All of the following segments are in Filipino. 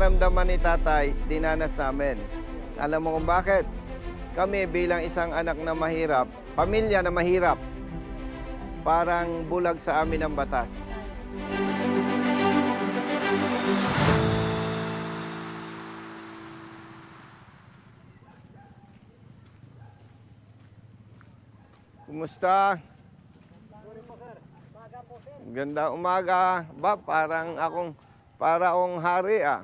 nararamdaman ni tatay, dinanas namin. Alam mo kung bakit? Kami bilang isang anak na mahirap, pamilya na mahirap, parang bulag sa amin ang batas. Kumusta? Ganda umaga. Ba, para akong hari ah.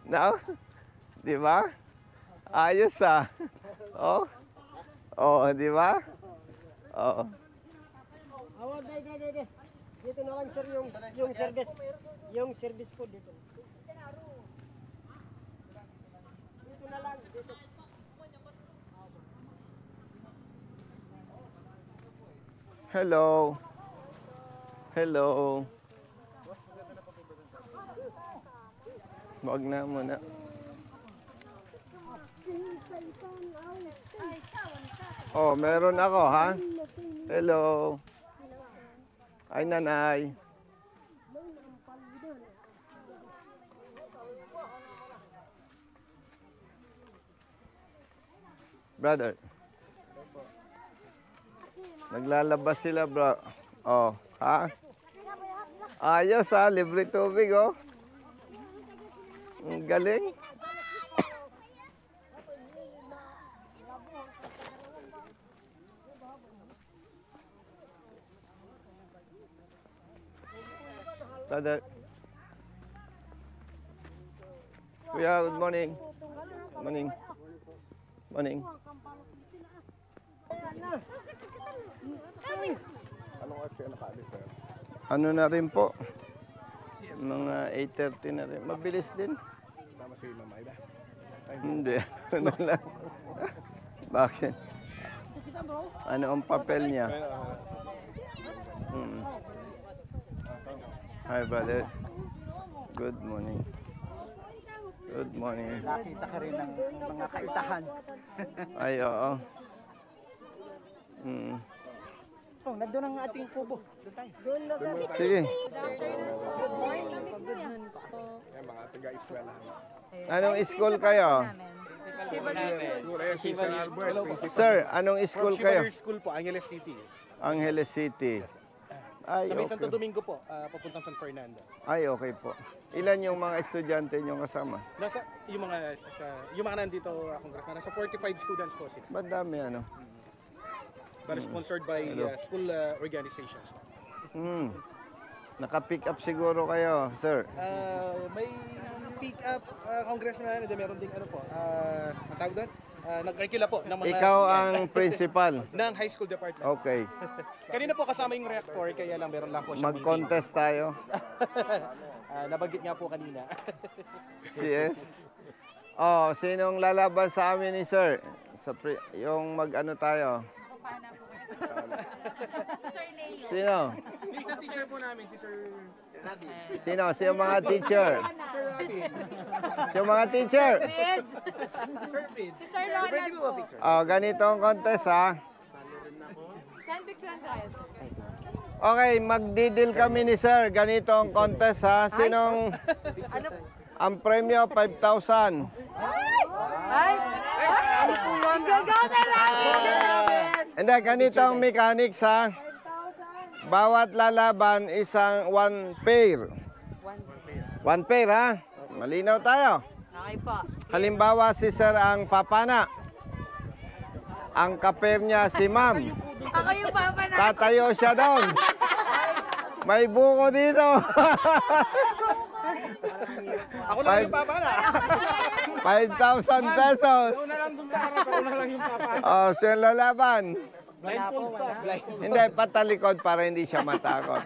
No? Di ba? Ayos ah. Oh. Oh, di ba? Oo. Dito na lang sir yung service. Yung service po dito. Dito na lang dito. Hello. Hello. Wag na muna. Oh, meron ako, ha? Hello. Ay, nanay. Brother. Naglalabas sila, bro. Oh, ha? Ayos, ha? Libre tubig, oh. Ang galing. Brother. Kuya, good morning. Morning. Morning. Anong oras kayo nakaalis, sir? Ano na rin po? Mga 8:30 na rin. Mabilis din. Sama si Ma'am Aida? Hindi. Ano lang. Bakit? Ano ang papel niya? Hi, brother. Good morning. Good morning. Nakita ka rin ng mga kaitahan. Ay, oo. Oh, nandun ang ating kubo. Doon na sir. Sige. Yan, mga taga-eskwelahan. Anong school kayo? School, ayan, si Sir Albert. Sir, anong school kayo? Shibboleth School po, Angeles City. Angeles City. Ay, Sa may Santo okay. Domingo po, papuntang San Fernando. Ay, okay po. Ilan yung mga estudyante nyo kasama? Nasa, yung mga nandito, congressman, nasa 45 students po sila. Ba't dami ano? But sponsored by school organizations. Naka-pick up siguro kayo, sir. May pick up, congressman, meron ding ano po, ang tawag doon? Nagkikila po ng mga... Ikaw ang principal. ng high school department. Okay. Kanina po kasama yung reactor, kaya lang meron lang po siya. Mag-contest tayo. Nabanggit nga po kanina. CS. Oh, sinong lalaban sa amin ni sir? Yung mag-ano tayo? Sino? Isang teacher po namin, si Sir Rabi. Sino? Sino mga teacher? Sino mga teacher? Sir Ronald po. Oh, ganito ang contest ha. Saan picturean tayo, sir? Okay, magdidil kami ni sir. Ganito ang contest ha. Sinong... Ang premyo, 5,000. Ay! Gagawin lang! Hindi, ganito ang mechanics ha. Bawat lalaban isang one pair. One pair ha. Malinaw tayo. Okay po. Halimbawa si sir ang papana. Ang kapair niya si ma'am. Ako yung papa na. Tatayo siya doon. May buko dito. Ako lang yung papa na. 5,000 pesos. Una lang dun sa harap, ako na lang yung papa. Oh, siya lalaban. Blindfold pa. Hindi, patalikod para hindi siya matakot.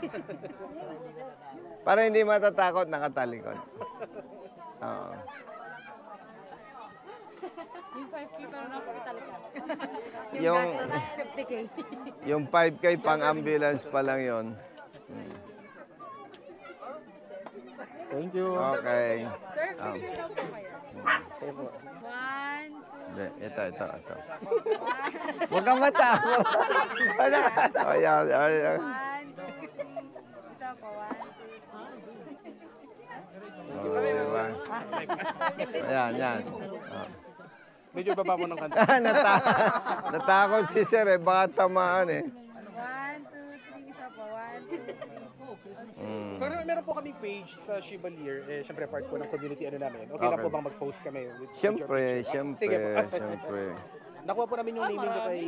Para hindi matatakot, nakatalikod. Oo. Yung 5K pero na-hospital ka. Yung, gastos 50K. yung 5K pang ambulance pa lang yon. Thank you. Okay. Sir, picture daw po kayo. 1, 2, Hindi, ito. Huwag kang matakot. Ayan, ayan. 1, 2, 3. Isa po, 1, 2, 3. Oh, diba? Ayan, yan. Oh. Medyo baba mo ng kanta. Natakot si sir eh, baka tamaan eh. 1, 2, 3, isa pa. 1, 2. Pero meron po kaming page sa Chevalier, syempre part po ng community namin. Okay lang Okay. po bang mag-post kami with Siyempre, your picture? siyempre, Sige po. siyempre. Nakuha po namin yung naming nyo kay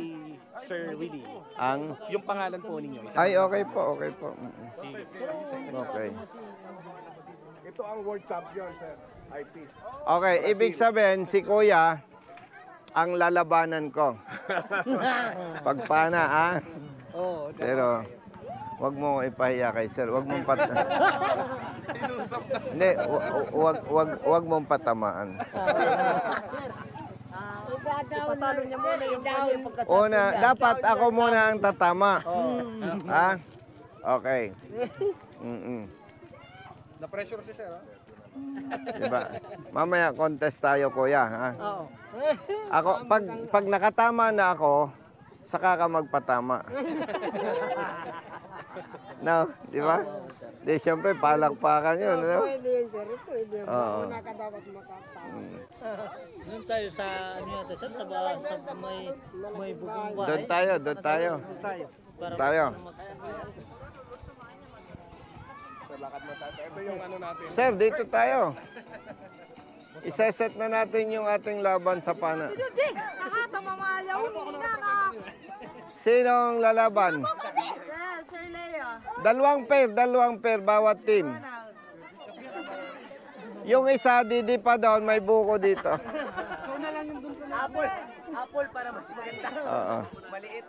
Sir Willie. Ang? Yung pangalan po ninyo. Ay, okay po, okay po. Okay. Ito ang world champion, sir. Eyepiece. Okay, ibig sabihin, si Kuya, ang lalabanan ko. Pagpana, ah. Pero, wag mo ipahiya kay sir. Wag mong Hindi, wag mong patamaan. Ipatalo niya muna yung kanya pagka Una, dapat ako muna ang tatama. Ha? Okay. Na-pressure si Sir, ha? Diba? Mamaya contest tayo, Kuya, ha? Oo. Ako, pag nakatama na ako, saka ka magpatama. No, di ba? Di, siyempre, palakpakan yun. No? Pwede yun, sir. Pwede yun. Oo. Una ka dapat makatama. Doon tayo sa ano yata sir, sa may bubong bahay. Doon tayo, doon tayo. Para Tayo. Sa lakad mo tayo. Ito yung ano natin. Sir, dito tayo. Iseset na natin yung ating laban sa pana. Sinong lalaban? Sir Leo. Dalawang pair bawat team. Yung isa, didi pa doon, may buko dito. Apple para mas maganda. Oo. Maliit.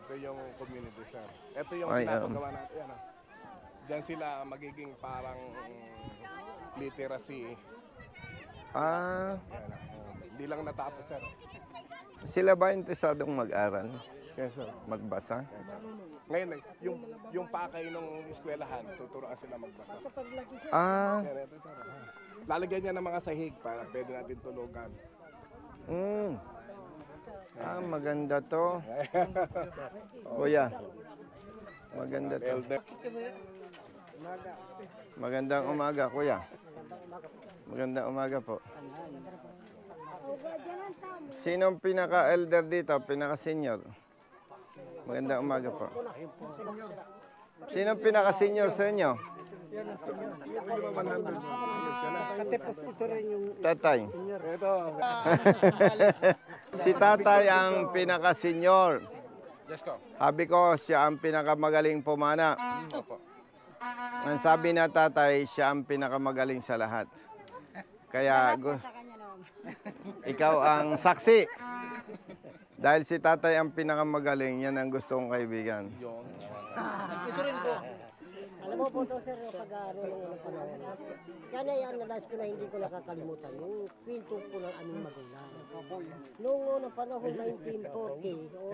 Ito yung community, sir. Ito yung Ay, pinapagawa natin. Ano? Diyan sila magiging parang literacy. Ah, Yan, hindi lang natapos, sir. sila ba interesadong mag-aral? Yes, sir. Magbasa? Ngayon, yung pakay ng eskwelahan, tuturuan sila magbasa. Ah, Yan, ito, sir. Lalagyan niya ng mga sahig para pwede natin tulugan. Ah, maganda to. Kuya, maganda to. Elder. Magandang umaga, kuya. Magandang umaga po. Sinong pinaka-elder dito? Pinaka-senior? Magandang umaga po. Sinong pinaka-senior sa inyo? Tatay. Ito. Si tatay ang pinaka-senior. Let's go. Sabi ko, siya ang pinakamagaling pumana. Ang sabi na tatay, siya ang pinakamagaling sa lahat. Kaya, ikaw ang saksi. Dahil si tatay ang pinakamagaling, yan ang gusto kong kaibigan. Alam mo po ito, sir, pag-aaral ng unang panahon. Kaya yan, nalas ko na hindi ko nakakalimutan. Yung kwento ko ng aming magulang. Noong unang panahon, 1940 o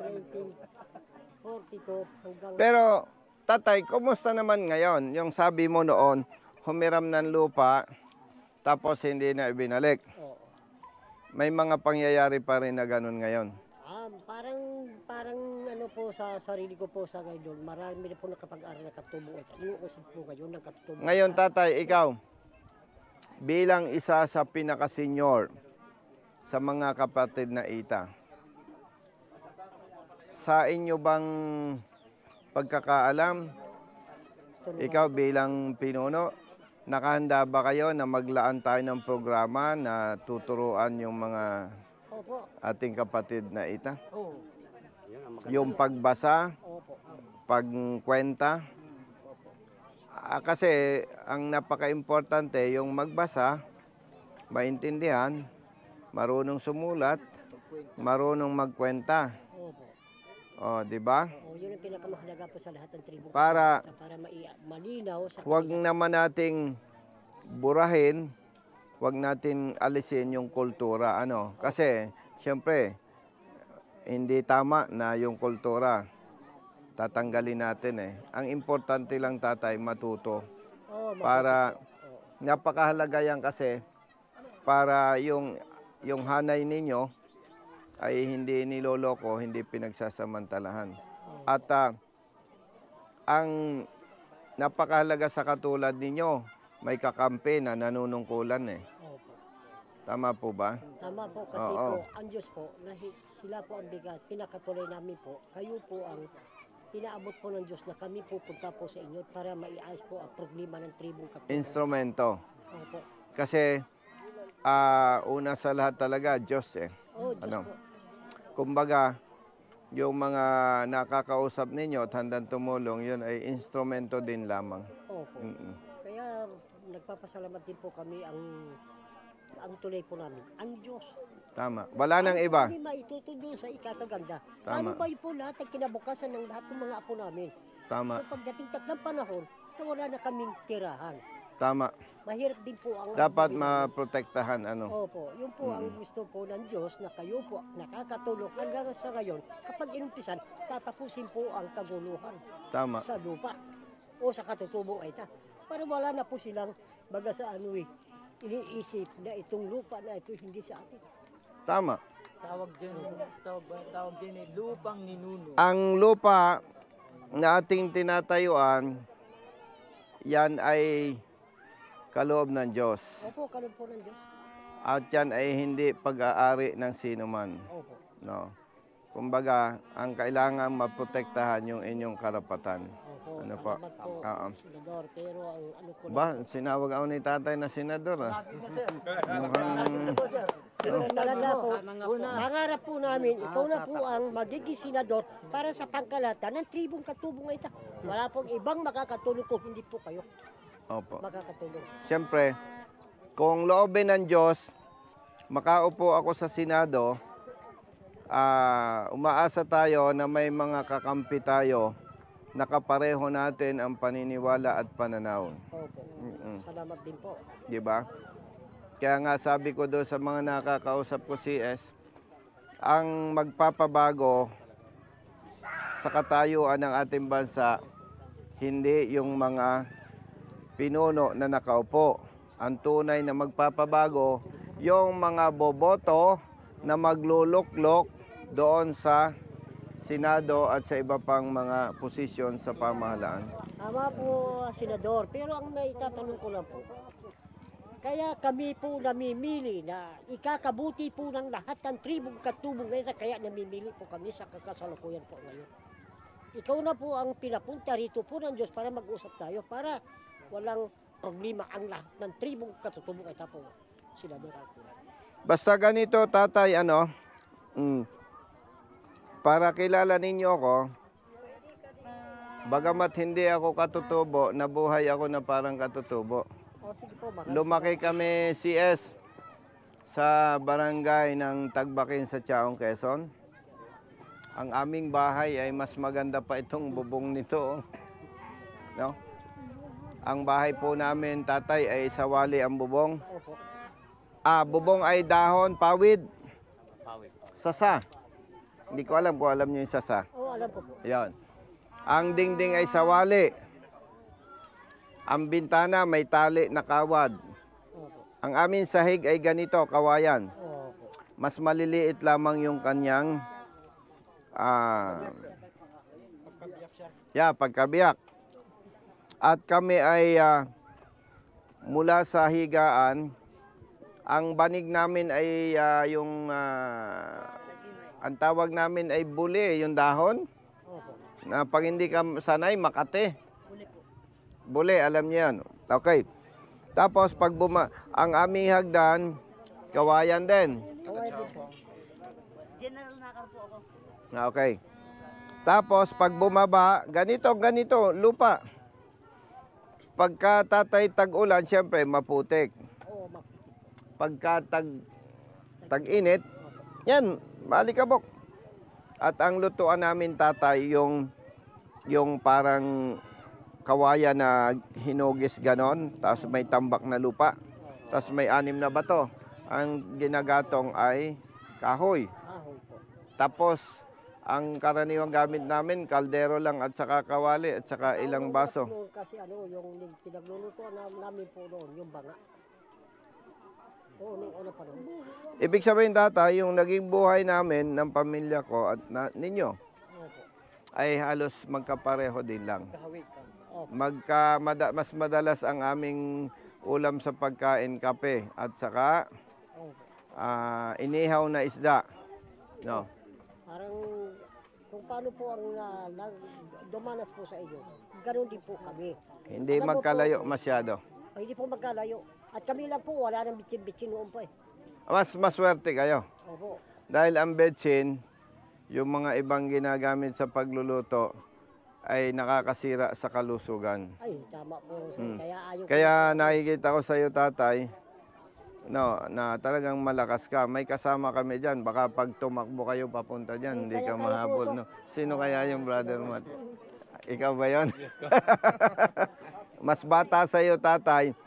1942 hanggang... Pero, tatay, kumusta naman ngayon? Yung sabi mo noon, humiram ng lupa, tapos hindi na ibinalik. Oo. May mga pangyayari pa rin na ganun ngayon. Parang ano po sa sarili ko po sa ngayon, marami na po nakapag-aral na katubo. Inuusap po ngayon ng katubo. Ngayon, tatay, ikaw, bilang isa sa pinaka-senior sa mga kapatid na ita, sa inyo bang pagkakaalam, ikaw bilang pinuno, nakahanda ba kayo na maglaan tayo ng programa na tuturuan yung mga Opo. ating kapatid na ita? Oo. Yung pagbasa, Opo. pagkwenta. Kasi ang napaka-importante yung magbasa, maintindihan, marunong sumulat, marunong magkwenta. Opo. O, di ba? O, yun ang pinakamahalaga po sa lahat ng tribo. Para malinaw sa huwag naman nating burahin, huwag natin alisin yung kultura. Ano? Kasi, siyempre, hindi tama na yung kultura. Tatanggalin natin eh. Ang importante lang, tatay, matuto. Para, napakahalaga yan kasi, para yung hanay ninyo ay hindi niloloko, hindi pinagsasamantalahan. At ang napakahalaga sa katulad ninyo. May kakampi na nanunungkulan eh. Opo. Tama po ba? Tama po kasi Oo. po, ang Diyos po, sila po ang bigat, pinakatuloy namin po. Kayo po ang inaabot po ng Diyos na kami pupunta po sa inyo para maiayos po ang problema ng tribong Katutubo. Instrumento. Opo. Kasi una sa lahat talaga, Diyos eh. Oh, Diyos Ano? po. Kumbaga, yung mga nakakausap ninyo at handang tumulong, yun ay instrumento din lamang. Opo. Kaya nagpapasalamat din po kami ang tuloy po namin. Ang Diyos. Tama. Wala nang iba. Kami maitutuloy sa ikakaganda. Tama. Ano ba po lahat ang kinabukasan ng lahat ng mga apo namin? Tama. So pagdating ng panahon, na wala na kaming tirahan. Tama. Mahirap din po ang... Dapat maprotektahan ano. Opo, yun po ang gusto po ng Diyos na kayo po nakakatulong hanggang sa ngayon. Kapag inumpisan, tatapusin po ang kaguluhan Tama. sa lupa o sa katutubong ita. Para wala na po silang baga sa iniisip na itong lupa na ito hindi sa atin. Tama. Tawag din lupang ninuno. Ang lupa na ating tinatayuan, yan ay kaloob ng Diyos. Opo, kaloob po ng Diyos. At yan ay hindi pag-aari ng sino man. Opo. No. Kumbaga, ang kailangan maprotektahan yung inyong karapatan. Opo, Ano po? salamat po, Oo. Senador. Pero ang ano ko Ba, sinawag ako ni tatay na senador ah. Mukhang talaga po, mangarap po namin, ikaw na po ang magiging senador para sa pangkalahatan ng tribong Katubong ita. Wala pong ibang makakatulong kung hindi po kayo opo. makakatulong. Siyempre, kung loobin ng Diyos, makaupo ako sa Senado, umaasa tayo na may mga kakampi tayo na kapareho natin ang paniniwala at pananaw. Opo. Salamat din po. Di ba? Kaya nga sabi ko doon sa mga nakakausap ko CS, ang magpapabago sa katayuan ng ating bansa, hindi yung mga pinuno na nakaupo. Ang tunay na magpapabago, yung mga boboto na magluluklok doon sa Senado at sa iba pang mga posisyon sa pamahalaan. Tama po, Senador. Pero ang naitatanong ko lang po, kaya kami po namimili na ikakabuti po ng lahat ng tribong Katubong ngayon, kaya namimili po kami sa kakasalukuyan po ngayon. Ikaw na po ang pinapunta rito po ng Diyos para mag-usap tayo, para walang problema ang lahat ng tribong Katutubong ito po, Senador. Basta ganito, tatay, para kilala ninyo ako, bagamat hindi ako katutubo, nabuhay ako na parang katutubo. O sige po, Lumaki kami CS sa barangay ng Tagbakin sa Chaong, Quezon. Ang aming bahay ay mas maganda pa itong bubong nito. No? Ang bahay po namin, tatay, ay sawali ang bubong. Opo. Bubong ay dahon, pawid. Sasa. Hindi ko alam kung alam nyo yung sasa. Oo, alam ko po. Yan. Ang dingding ay sawali. Ang bintana may tali na kawad. Opo. Ang aming sahig ay ganito, kawayan. Opo. Mas maliliit lamang yung kanyang pagkabiyak. At kami ay mula sa higaan, ang banig namin ay ang tawag namin ay buli, yung dahon. Opo. Na pag hindi ka sanay, makate. Buli, alam niyo yan. Okay. Tapos pag ang aming hagdan, kawayan din. Kaway din po. General Nakar po ako. Okay. Tapos pag bumaba, ganito, lupa. Pagka tatay tag-ulan, siyempre maputik. Oo, Pagka tag-init, yan, malikabok. At ang lutuan namin, tatay, yung parang kawayan na hinugis ganon, tapos may tambak na lupa, tapos may 6 na bato. Ang ginagatong ay kahoy. Ahoy po. Tapos, ang karaniwang gamit namin, kaldero lang at saka kawali at saka ilang baso. Kasi yung pinaglulutuan namin po noon, yung banga. Oo, nung una pa noon. Ibig sabihin, tatay, yung naging buhay namin ng pamilya ko at ninyo Opo. ay halos magkapareho din lang. Opo. Mas madalas ang aming ulam sa pagkain kape at saka Opo. inihaw na isda. No. Parang kung paano po ang dumanas po sa inyo, ganoon din po kami. Hindi Alam mo magkalayo po, masyado. Ay, hindi po magkalayo. At kami lang po, wala nang bitsin-bitsin noon pa eh. Mas maswerte kayo. Opo. Dahil ang betsin, yung mga ibang ginagamit sa pagluluto, ay nakakasira sa kalusugan. Ay, tama po. Sir. Kaya ayaw Kaya nakikita ko sa iyo, tatay, no, na talagang malakas ka. May kasama kami dyan. Baka pag tumakbo kayo papunta dyan, hindi ka mahabol. No? Sino kaya yung brother Matt? Ikaw ba yun? Mas bata sa iyo, tatay.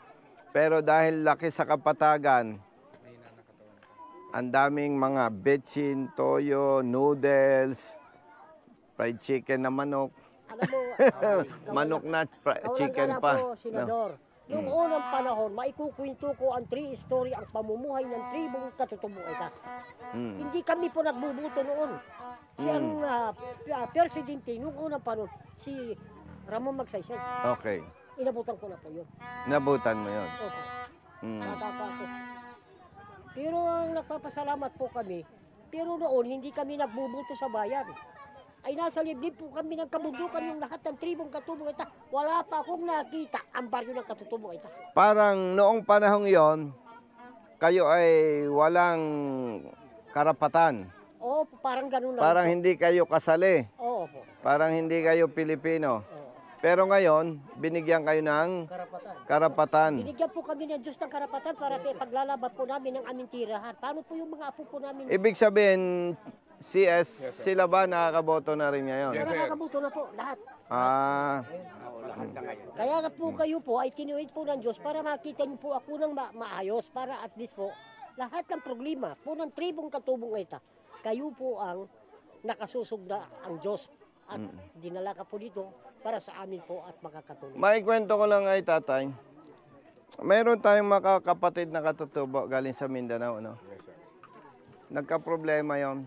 Pero dahil laki sa kapatagan, ang daming mga betsin, toyo, noodles, fried chicken na manok, Alam mo, manok na chicken kawalan pa. po, Senador. Noong unang panahon, maikukwento ko ang 3 story ang pamumuhay ng tribong katutubo ita. Hindi kami po nagbubuto noon. Si ang presidente noong unang panahon, si Ramon Magsaysay. Okay. Inabutan ko na po yun. Nabutan mo yun. Opo. Mm. Bata pa ako. Pero ang nagpapasalamat po kami, pero noon hindi kami nagbubuto sa bayan. Ay nasa liblib po kami ng kabundukan yung lahat ng tribong katubong ita. Wala pa akong nakita ang baryo ng katutubong ita. Parang noong panahong yon, kayo ay walang karapatan. Oo, parang ganun lang. Parang hindi kayo kasali. Oo po. Parang hindi kayo Pilipino. Oo. Pero ngayon, binigyan kayo ng karapatan. Binigyan po kami ng Diyos ng karapatan para paglalaban po namin ng aming tirahan. Paano po yung mga apo po namin? Ibig sabihin, CS, sila ba nakakaboto na rin ngayon? Nakakabuto na po, lahat. Kaya nga po kayo po ay tinuwid po ng Diyos para makita niyo po ako ng maayos para at least po lahat ng problema po ng tribong katubong ita, kayo po ang nakasusog na ang Diyos at dinala ka po dito para sa amin po at makakatulong. Maikwento ko lang ay tatay. Mayroon tayong mga kapatid na katutubo galing sa Mindanao, no? Nagka-problema yon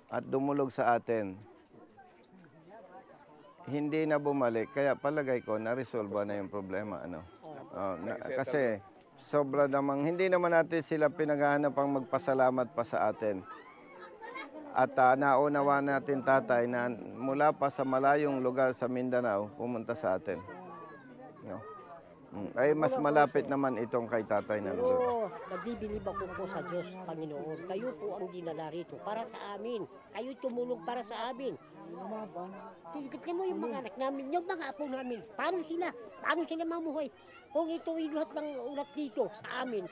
at dumulog sa atin. Hindi na bumalik, kaya palagay ko na-resolve na yung problema, ano? Kasi sobra namang, hindi naman natin sila pinaghahanap ang magpasalamat pa sa atin. At naunawa natin, tatay, na mula pa sa malayong lugar sa Mindanao, pumunta sa atin. No? Ay mas malapit naman itong kay tatay na lugar. Pero nagbibilib ako po sa Diyos, Panginoon. Kayo po ang dinala rito para sa amin. Kayo tumulong para sa amin. Tignan mo yung mga anak namin, yung mga apo namin. Paano sila? Paano sila mamuhay? Kung ito ay lahat ng ulat dito sa amin,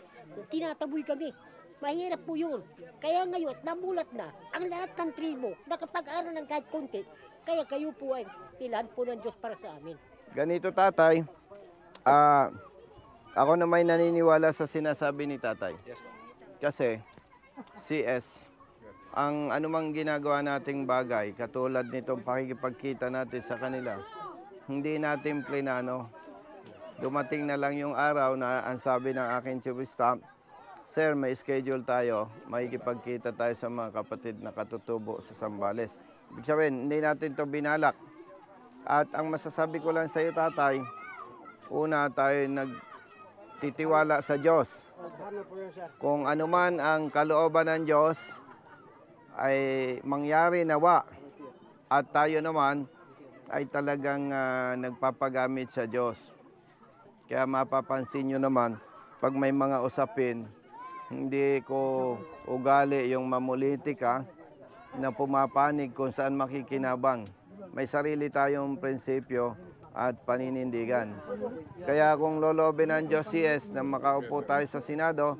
tinataboy kami. Mahirap po yun. Kaya ngayon, namulat na ang lahat ng tribo, nakapag-aral ng kahit konti. Kaya kayo po ay pilan po ng Diyos para sa amin. Ganito, tatay. Ako na may naniniwala sa sinasabi ni tatay. Kasi, CS, ang anumang ginagawa nating bagay, katulad nitong pakikipagkita natin sa kanila, hindi natin plinano. Dumating na lang yung araw na ang sabi ng aking chief staff, Sir, may schedule tayo, makikipagkita tayo sa mga kapatid na katutubo sa Zambales. Ibig sabihin, hindi natin to binalak. At ang masasabi ko lang sa iyo, tatay, una tayo nagtitiwala sa Diyos. Kung anuman ang kalooban ng Diyos ay mangyari nawa. At tayo naman ay talagang nagpapagamit sa Diyos. Kaya mapapansin nyo naman, pag may mga usapin, hindi ko ugali yung mamulitika na pumapanig kung saan makikinabang. May sarili tayong prinsipyo at paninindigan. Kaya kung lolobin ng Diyos CS na makaupo tayo sa Senado,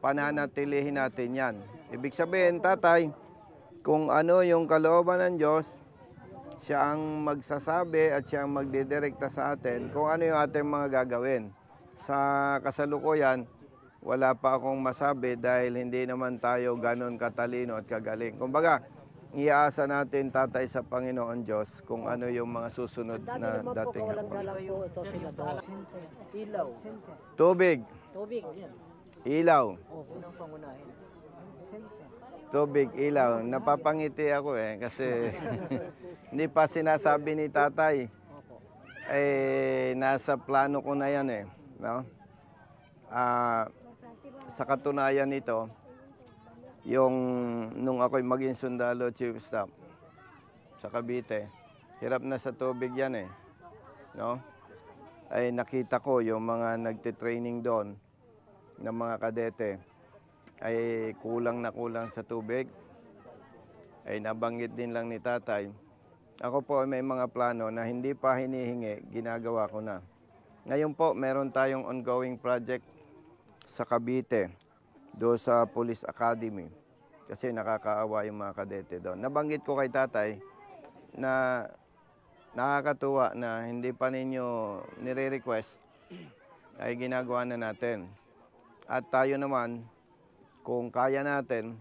pananatilihin natin yan. Ibig sabihin, tatay, kung ano yung kalooban ng Diyos, siya ang magsasabi at siya ang magdidirekta sa atin kung ano yung ating mga gagawin. Sa kasalukuyan, wala pa akong masabi dahil hindi naman tayo ganon katalino at kagaling. Kumbaga, iaasa natin, tatay, sa Panginoon Diyos kung ano yung mga susunod Dami na naman po dating kawalang hapon. dalang po ito Senador. Ilaw. Tubig, Tubig. ilaw, Opo. Unang pangunahin. tubig, ilaw. Napapangiti ako kasi hindi pa sinasabi ni tatay. Nasa plano ko na yan no? Sa katunayan nito, nung ako'y maging sundalo chief of staff sa Cavite, hirap na sa tubig yan no? Ay nakita ko yung mga nagtitraining doon ng mga kadete ay kulang na kulang sa tubig. Ay nabanggit din lang ni tatay. Ako po may mga plano na hindi pa hinihingi, ginagawa ko na. Ngayon po, meron tayong ongoing project sa Cavite, doon sa Police Academy. Kasi nakakaawa yung mga kadete doon. Nabanggit ko kay tatay na nakakatuwa na hindi pa ninyo nire-request ay ginagawa na natin. At tayo naman, kung kaya natin,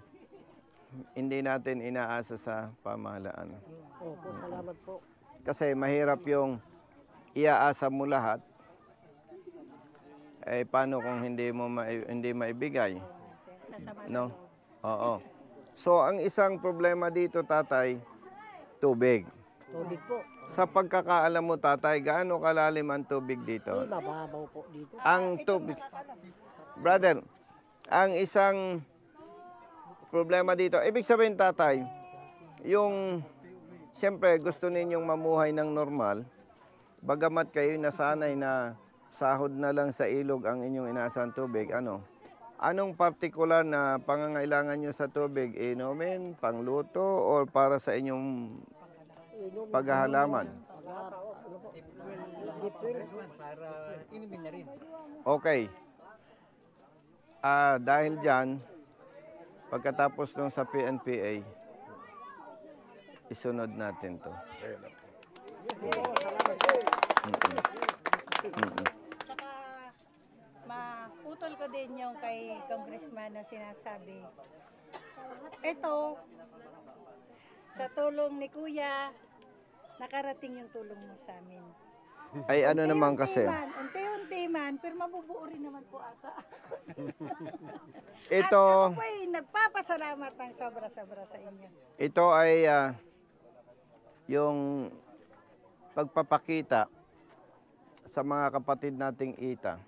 hindi natin inaasa sa pamahalaan. Opo, salamat po. Kasi mahirap yung iaasa mo lahat. Paano kung hindi maibigay? No? Oo. So, ang isang problema dito, tatay, tubig. Tubig po. Sa pagkakaalam mo, tatay, gaano kalalim ang tubig dito? Ay, mababaw po dito. Ang tubig. Brother, ang isang problema dito, ibig sabihin, tatay, siyempre gusto ninyong mamuhay ng normal, bagamat kayo nasanay na sahod na lang sa ilog ang inyong inaasahan tubig, anong partikular na pangangailangan nyo sa tubig? Inumin, pangluto, or para sa inyong paghahalaman? Para inumin na rin. Okay. Dahil dyan, pagkatapos nung sa PNPA, isunod natin to. Tsaka, maputol ko din yung kay Congressman na sinasabi. Ito, sa tulong ni Kuya, nakarating yung tulong mo sa amin. Ay ano naman kasi, Unti-unti man, pero mabubuo rin naman po ata. ito, At ako po'y nagpapasalamat ng sobra-sobra sa inyo. ito ay yung pagpapakita sa mga kapatid nating ita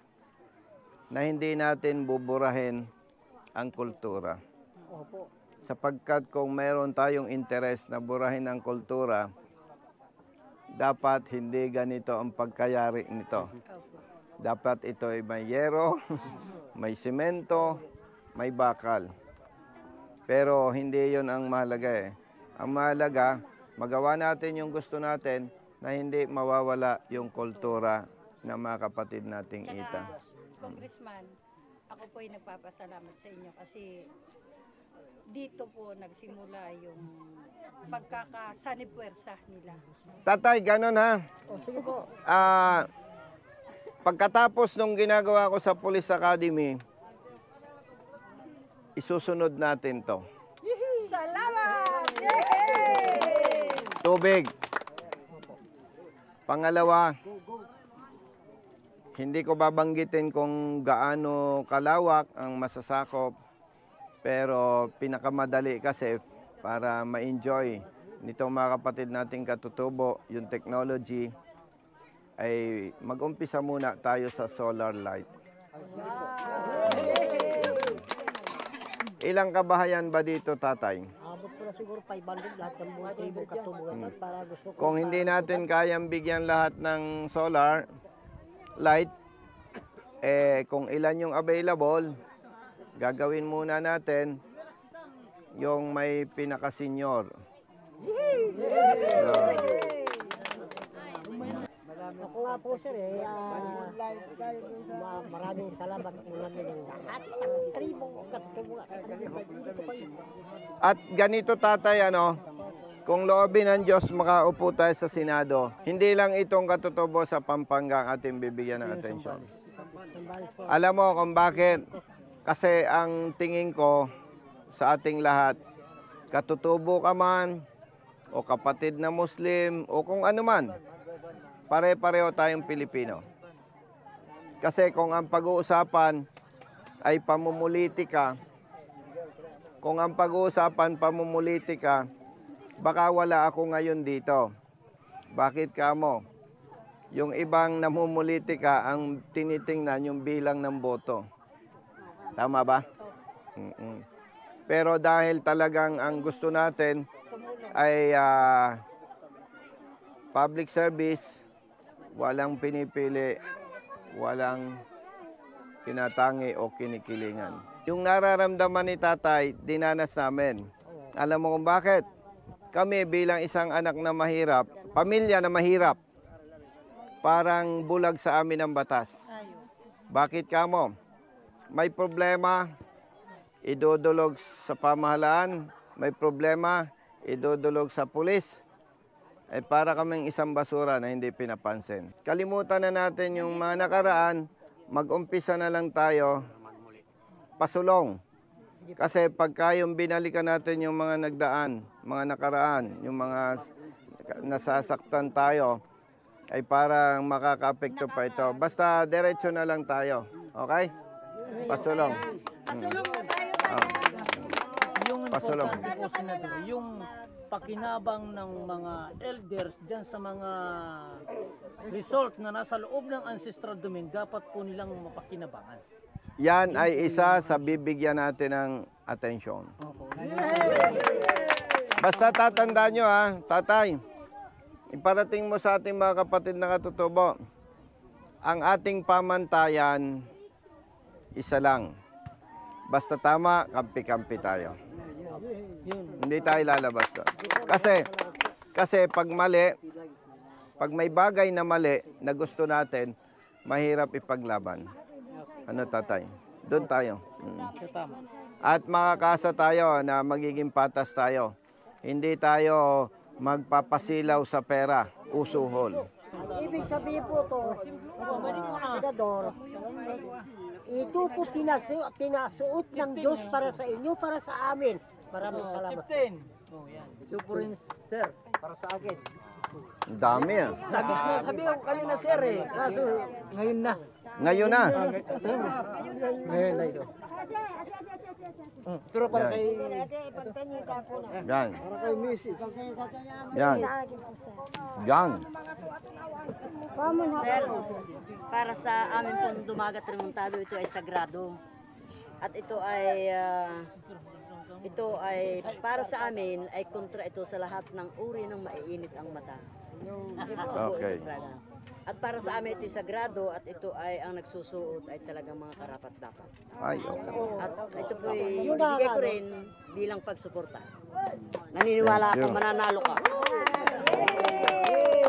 na hindi natin buburahin ang kultura. Opo. Sapagkat kung mayroon tayong interes na burahin ang kultura, dapat hindi ganito ang pagkayari nito. Dapat ito ay may yero, may simento, may bakal. Pero hindi yon ang mahalaga Ang mahalaga, magawa natin yung gusto natin na hindi mawawala yung kultura ng mga kapatid nating ita. Congressman, ako po'y nagpapasalamat sa inyo kasi dito po nagsimula yung pagkakasanib-puwersa nila. Tatay, ganun ha. O, sige po. Pagkatapos nung ginagawa ko sa Police Academy, isusunod natin to. Salamat! Yay! Tubig. Pangalawa, hindi ko babanggitin kung gaano kalawak ang masasakop, pero pinakamadali kasi para ma-enjoy nitong mga kapatid nating katutubo, yung technology, ay mag-umpisa muna tayo sa solar light. Ilang kabahayan ba dito, tatay? Abot po na siguro 500 lahat ng mga tribong katubungan para gusto ko. Kung hindi natin kayang bigyan lahat ng solar light, kung ilan yung available, gagawin muna natin yung may pinaka-senior. Ako nga po sir maraming salamat po namin ng lahat ng tribong katubungan. At ganito, tatay, kung loobin ng Diyos makaupo tayo sa Senado, hindi lang itong katutubo sa Pampanga ang ating bibigyan ng atensyon. Alam mo kung bakit? Kasi ang tingin ko sa ating lahat, katutubo ka man, o kapatid na Muslim, o kung ano man, pare-pareho tayong Pilipino. Kasi kung ang pag-uusapan ay pamumulitika, kung ang pag-uusapan pamumulitika, baka wala ako ngayon dito. Bakit kamo? Yung ibang namumulitika ang tinitingnan yung bilang ng boto. Tama ba? Pero dahil talagang ang gusto natin ay public service, walang pinipili, walang tinatangi o kinikilingan. Yung nararamdaman ni tatay, dinanas namin. Alam mo kung bakit? Kami bilang isang anak na mahirap, pamilya na mahirap, parang bulag sa amin ang batas. Bakit kamo? May problema, idudulog sa pamahalaan, may problema, idudulog sa pulis. Ay para kaming isang basura na hindi pinapansin. Kalimutan na natin yung mga nakaraan, mag-umpisa na lang tayo, pasulong. Kasi pagka yung binalikan natin yung mga nagdaan, mga nakaraan, yung mga nasasaktan tayo, ay parang makaka-apekto pa ito. Basta diretso na lang tayo. Okay? Pasulong. Pasulong na tayo. Yung Pasulong. importante po, Senador, yung pakinabang ng mga elders dyan sa mga result na nasa loob ng ancestral domain, dapat po nilang mapakinabangan. Yan ay isa sa bibigyan natin ng atensyon. Basta tatandaan nyo tatay, iparating mo sa ating mga kapatid na katutubo, ang ating pamantayan, isa lang. Basta tama, kampi-kampi tayo. Hindi tayo lalabas doon. Kasi pag mali, pag may bagay na mali na gusto natin, mahirap ipaglaban. Ano tatay? Doon tayo. Tama. At makakasa tayo na magiging patas tayo. Hindi tayo magpapasilaw sa pera, usuhol. Ibig sabihin po to, Senador, ito po pinasuot ng Diyos para sa inyo, para sa amin. Maraming salamat. Captain. Oh, yan. Ito po rin, sir, para sa akin. Ang dami Sabi ko kanina, sir, kaso ngayon na. Ngayon na. Ngayon na ito. Pero para Yan. kay... Yan. Para kay Mrs. Yan. Yan. Sir, para sa amin pong dumagat remontado, ito ay sagrado. At ito ay para sa amin ay kontra ito sa lahat ng uri ng maiinit ang mata. Okay. At para sa amin ito ay sagrado at ito ay ang nagsusuot ay talagang mga karapat-dapat. Ay, okay. At ito po ay ibigay ko rin bilang pagsuporta. Naniniwala ako mananalo ka.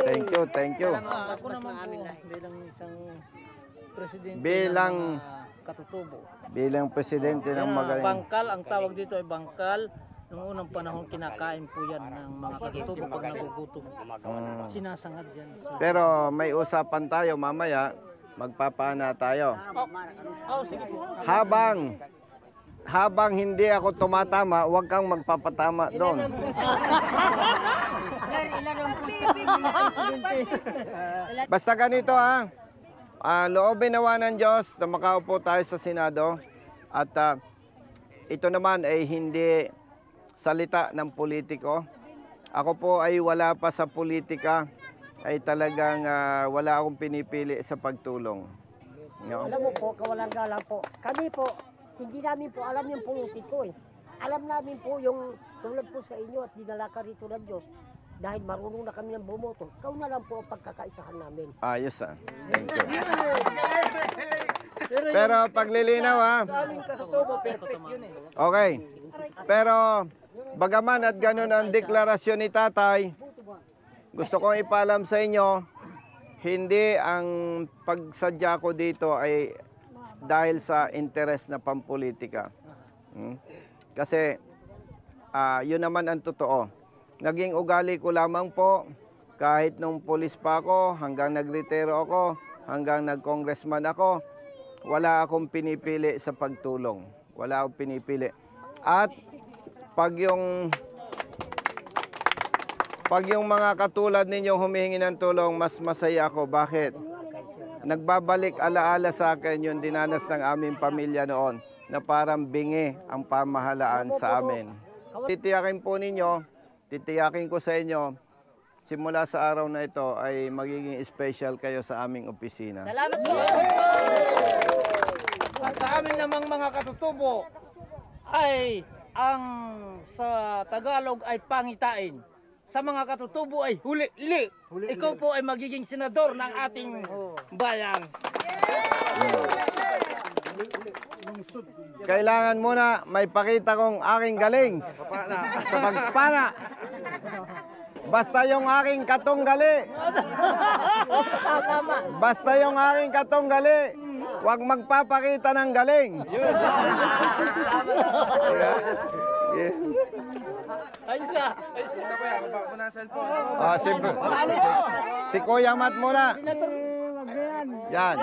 Thank you, thank you. Alam mo, ang basbas ng amin lahat. Bilang isang presidente Bilang- ng mga katutubo. Bilang presidente ng magaling. Bangkal, ang tawag dito ay bangkal. Noong unang panahon, kinakain po yan ng mga katutubo pag nagugutom. Sinasangad yan. So, Pero may usapan tayo mamaya, magpapana tayo. sige po. Habang hindi ako tumatama, huwag kang magpapatama doon. Basta ganito loobin nawa ng Diyos na makaupo tayo sa Senado at ito naman ay hindi salita ng politiko. Ako po ay wala pa sa politika, ay talagang wala akong pinipili sa pagtulong. No? Alam mo po, kawalang galang po. Kami po, hindi namin po alam yung politiko eh. Alam namin po yung tulad po sa inyo at dinala ka rito ng Diyos. Dahil marunong na kami ng bumoto, ikaw na lang po ang pagkakaisahan namin. Ayos Thank you. Pero paglilinaw Sa aming katutubo, perfect yun eh. Okay. Pero bagaman at ganun ang deklarasyon ni tatay, gusto kong ipaalam sa inyo, hindi ang pagsadya ko dito ay dahil sa interes na pampolitika. Kasi yun naman ang totoo. Naging ugali ko lamang po kahit nung pulis pa ako, hanggang nagretiro ako, hanggang nag-congressman ako, wala akong pinipili sa pagtulong. Wala akong pinipili. At pag yung mga katulad ninyong humihingi ng tulong, mas masaya ako. Bakit? Nagbabalik alaala sa akin yung dinanas ng aming pamilya noon. na parang bingi ang pamahalaan sa amin. Titiyakin po ninyo, titiyakin ko sa inyo, simula sa araw na ito ay magiging special kayo sa aming opisina. Salamat po. At sa amin namang mga katutubo ay ang sa Tagalog ay pangitain. Sa mga katutubo ay huli-li. Ikaw po ay magiging senador ng ating bayan. Kailangan muna may pakita kong aking galing sa pagpana. Basta yung aking katunggali. Basta yung aking katunggali. Huwag magpapakita ng galing. Ayos na. Ano kuya, muna sa cellphone. Si Kuya Mat muna. Yan.